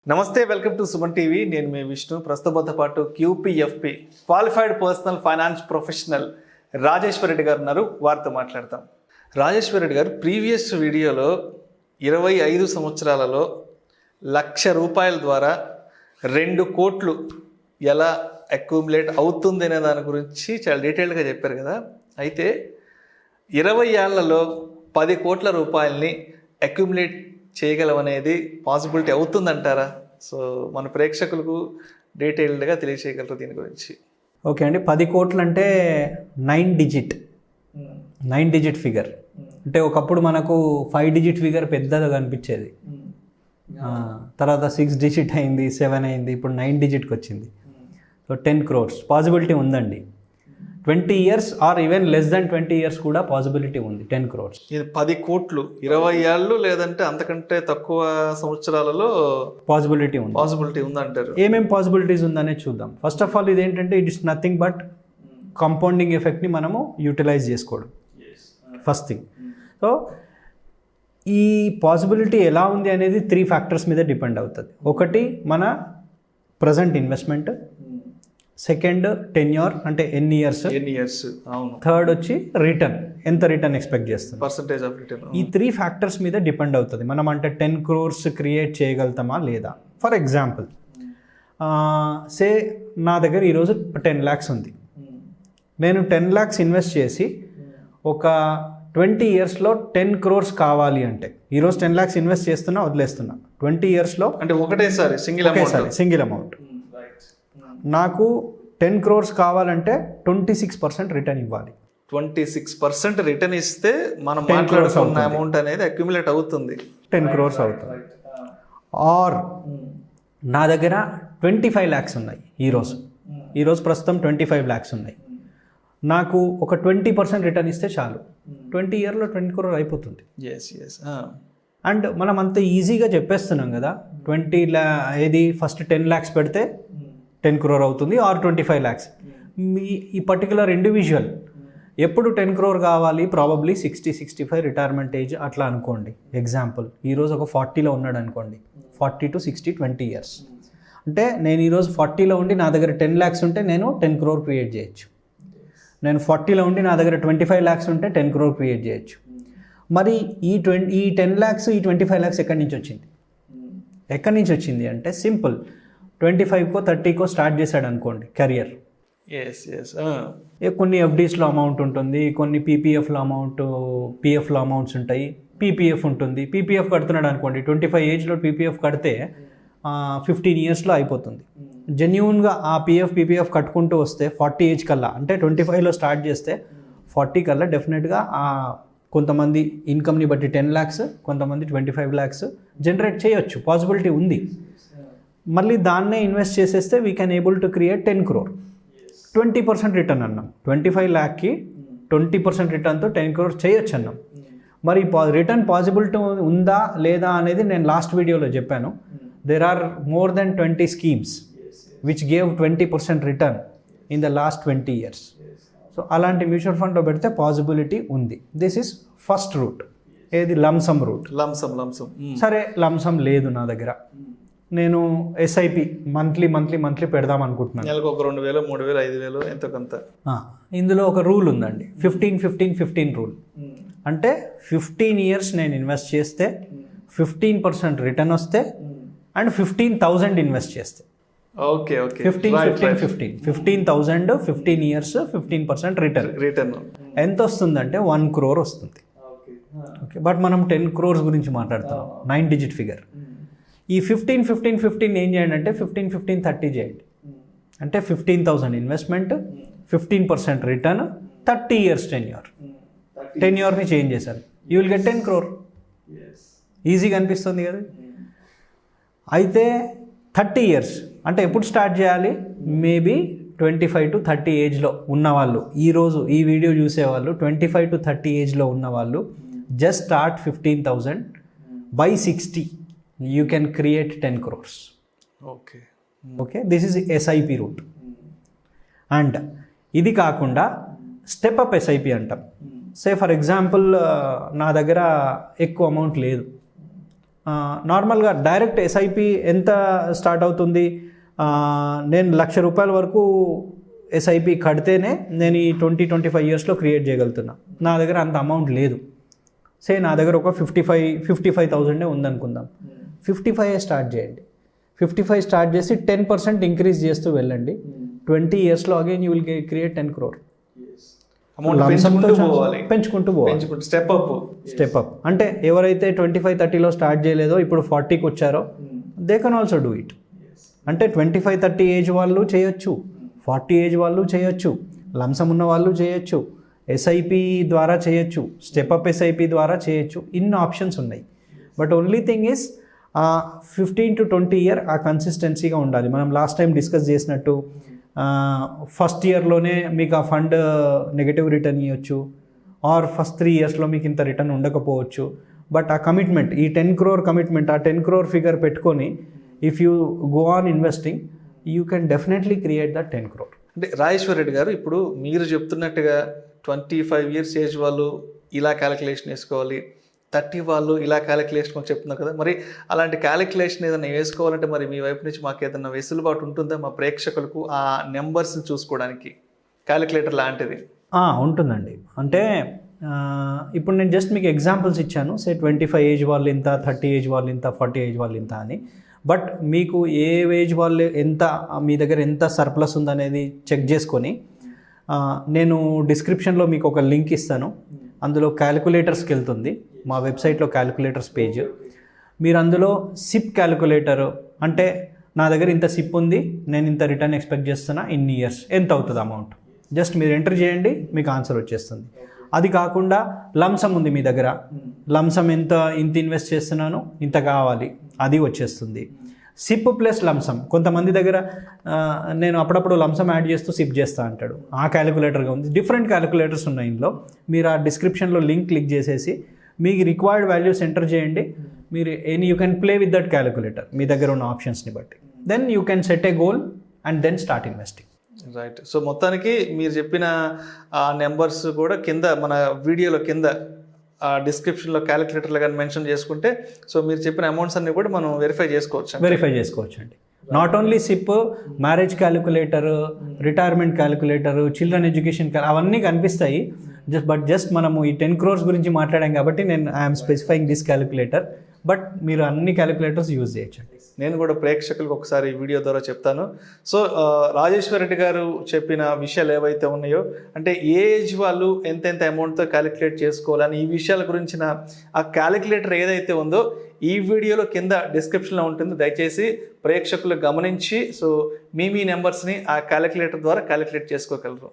నమస్తే, welcome to Suman TV. నేను మీ విష్ణు. ప్రస్తుతంతో పాటు QPFP qualified personal finance professional Rajeshwar Reddy గారు ఉన్నారు. వారితో మాట్లాడతాం. రాజేశ్వర్ రెడ్డి గారు ప్రీవియస్ వీడియోలో 25 సంవత్సరాలలో ₹1,00,000 ద్వారా 2 కోట్లు ఎలా అక్యూములేట్ అవుతుంది అనే దాని గురించి చాలా డీటెయిల్గా చెప్పారు కదా. అయితే 20 ఏళ్లలో 10 కోట్ల రూపాయలని అక్యూములేట్ చేయగలమనేది పాసిబిలిటీ అవుతుందంటారా? సో మన ప్రేక్షకులకు డీటెయిల్డ్గా తెలియచేయగలరు దీని గురించి? ఓకే అండి, 10 కోట్లు అంటే 9 డిజిట్ ఫిగర్. అంటే ఒకప్పుడు మనకు 5 డిజిట్ ఫిగర్ పెద్దగా కనిపించేది, తర్వాత 6 డిజిట్ అయింది, 7 అయింది, ఇప్పుడు 9 డిజిట్కి వచ్చింది. సో 10 crores పాసిబిలిటీ ఉందండి. 20 years or even less than 20 years కూడా పాసిబిలిటీ ఉంది. 10 crores. ఇది 10 కోట్లు 20 ఏళ్ళు లేదంటే అంతకంటే తక్కువ సంవత్సరాలలో పాసిబిలిటీ ఉందంటారు. ఏమేం పాసిబిలిటీస్ ఉందనేది చూద్దాం. ఫస్ట్ ఆఫ్ ఆల్ ఇదేంటంటే it is nothing but compounding ఎఫెక్ట్ని మనము యూటిలైజ్ చేసుకోవడం ఫస్ట్ థింగ్. సో ఈ పాసిబిలిటీ ఎలా ఉంది అనేది 3 factors మీద డిపెండ్ అవుతుంది. ఒకటి మన ప్రజెంట్ ఇన్వెస్ట్మెంట్, సెకండ్ టెన్యూర్ అంటే ఎన్ని ఇయర్స్, అవును, థర్డ్ వచ్చి రిటర్న్, ఎంత రిటర్న్ ఎక్స్పెక్ట్ చేస్తుంది, పర్సంటేజ్ ఆఫ్ రిటర్న్. ఈ 3 factors మీద డిపెండ్ అవుతుంది మనం అంటే 10 crores క్రియేట్ చేయగలుగుతామా లేదా. ఫర్ ఎగ్జాంపుల్ సే నా దగ్గర ఈరోజు 10 lakhs ఉంది. నేను 10 lakhs ఇన్వెస్ట్ చేసి ఒక 20 yearsలో 10 crores కావాలి అంటే, ఈరోజు 10 lakhs ఇన్వెస్ట్ చేస్తున్నా వదిలేస్తున్నా, 20 yearsలో అంటే ఒకటేసారి సింగిల్ అమౌంట్ నాకు 10 crores కావాలంటే 26% రిటర్న్ ఇవ్వాలి. 26% రిటర్న్ ఇస్తే మనం మాట్లాడుకున్న అమౌంట్ అనేది అక్యుములేట్ అవుతుంది, 10 crores అవుతుంది. ఆర్ నా దగ్గర 25 lakhs ఉన్నాయి, ఈరోజు ప్రస్తుతం 25 lakhs ఉన్నాయి. నాకు ఒక 20% రిటర్న్ ఇస్తే చాలు, 20 yearsలో 20 crore అయిపోతుంది. అండ్ మనం అంత ఈజీగా చెప్పేస్తున్నాం కదా, ఏది ఫస్ట్ 10 lakhs పెడితే 10 crore అవుతుంది ఆర్ 25 lakhs. ఈ పర్టికులర్ ఇండివిజువల్ ఎప్పుడు 10 crore కావాలి, ప్రాబబ్లీ 60-65 రిటైర్మెంట్ ఏజ్ అట్లా అనుకోండి. ఎగ్జాంపుల్ ఈరోజు ఒక 40లో ఉన్నాడు అనుకోండి, 40 to 60 20 years. అంటే నేను ఈరోజు 40లో ఉండి నా దగ్గర 10 lakhs ఉంటే నేను 10 crore క్రియేట్ చేయొచ్చు. నేను 40లో ఉండి నా దగ్గర 25 lakhs ఉంటే 10 crore క్రియేట్ చేయొచ్చు. మరి ఈ 10 lakhs ఈ 25 lakhs ఎక్కడి నుంచి వచ్చింది అంటే సింపుల్, 25కో 30కో స్టార్ట్ చేశాడు అనుకోండి కెరియర్. కొన్ని FDsలో అమౌంట్ ఉంటుంది, కొన్ని PPFలో అమౌంట్, PFలో అమౌంట్స్ ఉంటాయి, PPF ఉంటుంది. PPF కడుతున్నాడు అనుకోండి, 25 ఏజ్లో PPF కడితే 15 yearsలో అయిపోతుంది. జెన్యూన్గా ఆ PPF కట్టుకుంటూ వస్తే 40 ఏజ్ కల్లా, అంటే 25లో స్టార్ట్ చేస్తే 40 కల్లా డెఫినెట్గా కొంతమంది ఇన్కమ్ని బట్టి 10 lakhs, కొంతమంది 25 lakhs జనరేట్ చేయొచ్చు, పాసిబిలిటీ ఉంది. మళ్ళీ దాన్నే ఇన్వెస్ట్ చేసేస్తే we can able to create 10 crore. 20% return అన్నాం, 25 lakhsకి 20% రిటర్న్తో 10 crore చేయొచ్చు అన్నాం. మరి రిటర్న్ పాసిబిలిటీ ఉందా లేదా అనేది నేను లాస్ట్ వీడియోలో చెప్పాను. there are more than 20 schemes which gave 20% return in the last 20 years. So అలాంటి మ్యూచువల్ ఫండ్లో పెడితే పాసిబిలిటీ ఉంది. దిస్ ఈస్ ఫస్ట్ రూట్, ఏది లంసమ్ రూట్. లంసమ్ సరే, లంసమ్ లేదు నా దగ్గర, నేను SIP మంత్లీ పెడదాం అనుకుంటున్నాను. నెలకు ఒక 2,000, 3,000, 5,000 ఎంతో కొంత. ఇందులో ఒక రూల్ ఉందండి, 15-15-15 రూల్. అంటే 15 years నేను ఇన్వెస్ట్ చేస్తే 15% రిటర్న్ వస్తే అండ్ 15,000 ఇన్వెస్ట్ చేస్తే 15,000 15 years 15% రిటర్న్ ఎంత వస్తుందంటే 1 crore వస్తుంది. ఓకే, బట్ మనం 10 crores గురించి మాట్లాడుతున్నాం, 9 digit ఫిగర్. ఈ 15-15-15 ఏం చేయండి అంటే 15-15-30 చేయండి. అంటే 15,000 ఇన్వెస్ట్మెంట్, 15% రిటర్న్, 30 years టెన్యూర్ని చేంజ్ చేశారు, యూ విల్ గెట్ 10 crore. ఈజీగా అనిపిస్తుంది కదా. అయితే 30 years అంటే ఎప్పుడు స్టార్ట్ చేయాలి? మేబీ 25 to 30 ఏజ్లో ఉన్నవాళ్ళు, ఈరోజు ఈ వీడియో చూసేవాళ్ళు 25 to 30 ఏజ్లో ఉన్నవాళ్ళు just start 15,000 by 60 you can create 10 crores. Okay, this is SIP route. And ఇది కాకుండా స్టెప్ అప్ SIP అంటాం. సే ఫర్ ఎగ్జాంపుల్ నా దగ్గర ఎక్కువ అమౌంట్ లేదు, నార్మల్గా డైరెక్ట్ ఎస్ఐపి ఎంత స్టార్ట్ అవుతుంది, నేను ₹1,00,000 వరకు ఎస్ఐపి కడితేనే నేను ఈ 25 ఇయర్స్లో క్రియేట్ చేయగలుగుతున్నా. నా దగ్గర అంత అమౌంట్ లేదు. నా దగ్గర ఒక 55,000 ఉందనుకుందాం. 55 స్టార్ట్ చేయండి. 55 స్టార్ట్ చేసి 10% ఇంక్రీజ్ చేస్తూ వెళ్ళండి. 20 ఇయర్స్లో again you will create 10 crore. పెంచుకుంటూ పోవాలి. స్టెప్ అప్ అంటే ఎవరైతే 25-30లో స్టార్ట్ చేయలేదో ఇప్పుడు 40కి వచ్చారో they can also do it. అంటే 25-30 ఏజ్ వాళ్ళు చేయొచ్చు, 40 ఏజ్ వాళ్ళు చేయొచ్చు, లంసమ్ ఉన్న వాళ్ళు చేయొచ్చు, ఎస్ఐపి ద్వారా చేయొచ్చు, స్టెప్అప్ ఎస్ఐపి ద్వారా చేయొచ్చు. ఇన్ని ఆప్షన్స్ ఉన్నాయి. But only thing is 15 to 20 year ఆ కన్సిస్టెన్సీగా ఉండాలి. మనం లాస్ట్ టైం డిస్కస్ చేసినట్టు ఫస్ట్ ఇయర్లోనే మీకు ఆ ఫండ్ నెగటివ్ రిటర్న్ ఇవ్వచ్చు, ఆర్ ఫస్ట్ 3 ఇయర్స్లో మీకు ఇంత రిటర్న్ ఉండకపోవచ్చు. బట్ ఆ కమిట్మెంట్, ఈ 10 crore కమిట్మెంట్, ఆ 10 crore ఫిగర్ పెట్టుకొని if you go on investing you can definitely create that 10 crore. అంటే రాజేశ్వర్ రెడ్డి గారు, ఇప్పుడు మీరు చెప్తున్నట్టుగా 25 ఇయర్స్ ఏజ్ వాళ్ళు ఇలా క్యాలిక్యులేషన్ వేసుకోవాలి, 30 వాళ్ళు ఇలా క్యాలిక్యులేషన్ మాకు చెప్తున్నారు కదా, మరి అలాంటి క్యాలిక్యులేషన్ ఏదైనా వేసుకోవాలంటే మరి మీ వైపు నుంచి మాకు ఏదైనా వెసులుబాటు ఉంటుందా మా ప్రేక్షకులకు ఆ నెంబర్స్ని చూసుకోవడానికి క్యాలిక్యులేటర్ లాంటిది? ఉంటుందండి. అంటే ఇప్పుడు నేను జస్ట్ మీకు ఎగ్జాంపుల్స్ ఇచ్చాను. 25 ఏజ్ వాళ్ళు ఇంత, 30 ఏజ్ వాళ్ళు ఇంత, 40 ఏజ్ వాళ్ళు ఇంత అని. బట్ మీకు ఏ ఏజ్ వాళ్ళు ఎంత, మీ దగ్గర ఎంత సర్ప్లస్ ఉందనేది చెక్ చేసుకొని నేను డిస్క్రిప్షన్లో మీకు ఒక లింక్ ఇస్తాను. అందులో క్యాలిక్యులేటర్స్కి వెళ్తుంది. మా వెబ్సైట్లో క్యాలిక్యులేటర్స్ పేజ్. మీరు అందులో సిప్ క్యాలిక్యులేటర్ అంటే నా దగ్గర ఇంత సిప్ ఉంది, నేను ఇంత రిటర్న్ ఎక్స్పెక్ట్ చేస్తున్నా, ఇన్ని ఇయర్స్ ఎంత అవుతుంది అమౌంట్, జస్ట్ మీరు ఎంటర్ చేయండి, మీకు ఆన్సర్ వచ్చేస్తుంది. అది కాకుండా లంసమ్ ఉంది మీ దగ్గర, లంసమ్ ఇంత ఇన్వెస్ట్ చేస్తున్నాను, ఇంత కావాలి, అది వచ్చేస్తుంది. సిప్ ప్లస్ లంసమ్, కొంతమంది దగ్గర నేను అప్పుడప్పుడు లంసమ్ యాడ్ చేస్తూ సిప్ చేస్తా అంటాడు, ఆ క్యాలిక్యులేటర్గా ఉంది. డిఫరెంట్ క్యాలిక్యులేటర్స్ ఉన్నాయి ఇందులో. మీరు ఆ డిస్క్రిప్షన్లో లింక్ క్లిక్ చేసేసి మీకు రిక్వైర్డ్ వాల్యూస్ ఎంటర్ చేయండి. మీరు you can play with that calculator మీ దగ్గర ఉన్న ఆప్షన్స్ని బట్టి. Then you can set a goal and then start investing. Right. So మొత్తానికి మీరు చెప్పిన ఆ నెంబర్స్ కూడా కింద మన వీడియోలో కింద డిస్క్రిప్షన్లో క్యాలిక్యులేటర్లు కానీ మెన్షన్ చేసుకుంటే సో మీరు చెప్పిన అమౌంట్స్ అన్ని కూడా మనం వెరిఫై చేసుకోవచ్చు అండి. Not only SIP, marriage calculator, retirement calculator, children education అవన్నీ కనిపిస్తాయి. జస్ట్ మనము ఈ 10 crores గురించి మాట్లాడాం కాబట్టి I'm specifying this calculator. But మీరు అన్ని క్యాలిక్యులేటర్స్ యూజ్ చేయొచ్చండి. నేను కూడా ప్రేక్షకులకు ఒకసారి ఈ వీడియో ద్వారా చెప్తాను. సో రాజేశ్వర్ రెడ్డి గారు చెప్పిన విషయాలు ఏవైతే ఉన్నాయో, అంటే ఏ ఏజ్ వాళ్ళు ఎంతెంత అమౌంట్తో క్యాలిక్యులేట్ చేసుకోవాలని ఈ విషయాల గురించిన ఆ క్యాలిక్యులేటర్ ఏదైతే ఉందో ఈ వీడియోలో కింద డిస్క్రిప్షన్లో ఉంటుంది. దయచేసి ప్రేక్షకులు గమనించి సో మీ నెంబర్స్ని ఆ క్యాలిక్యులేటర్ ద్వారా క్యాలిక్యులేట్ చేసుకోగలరు.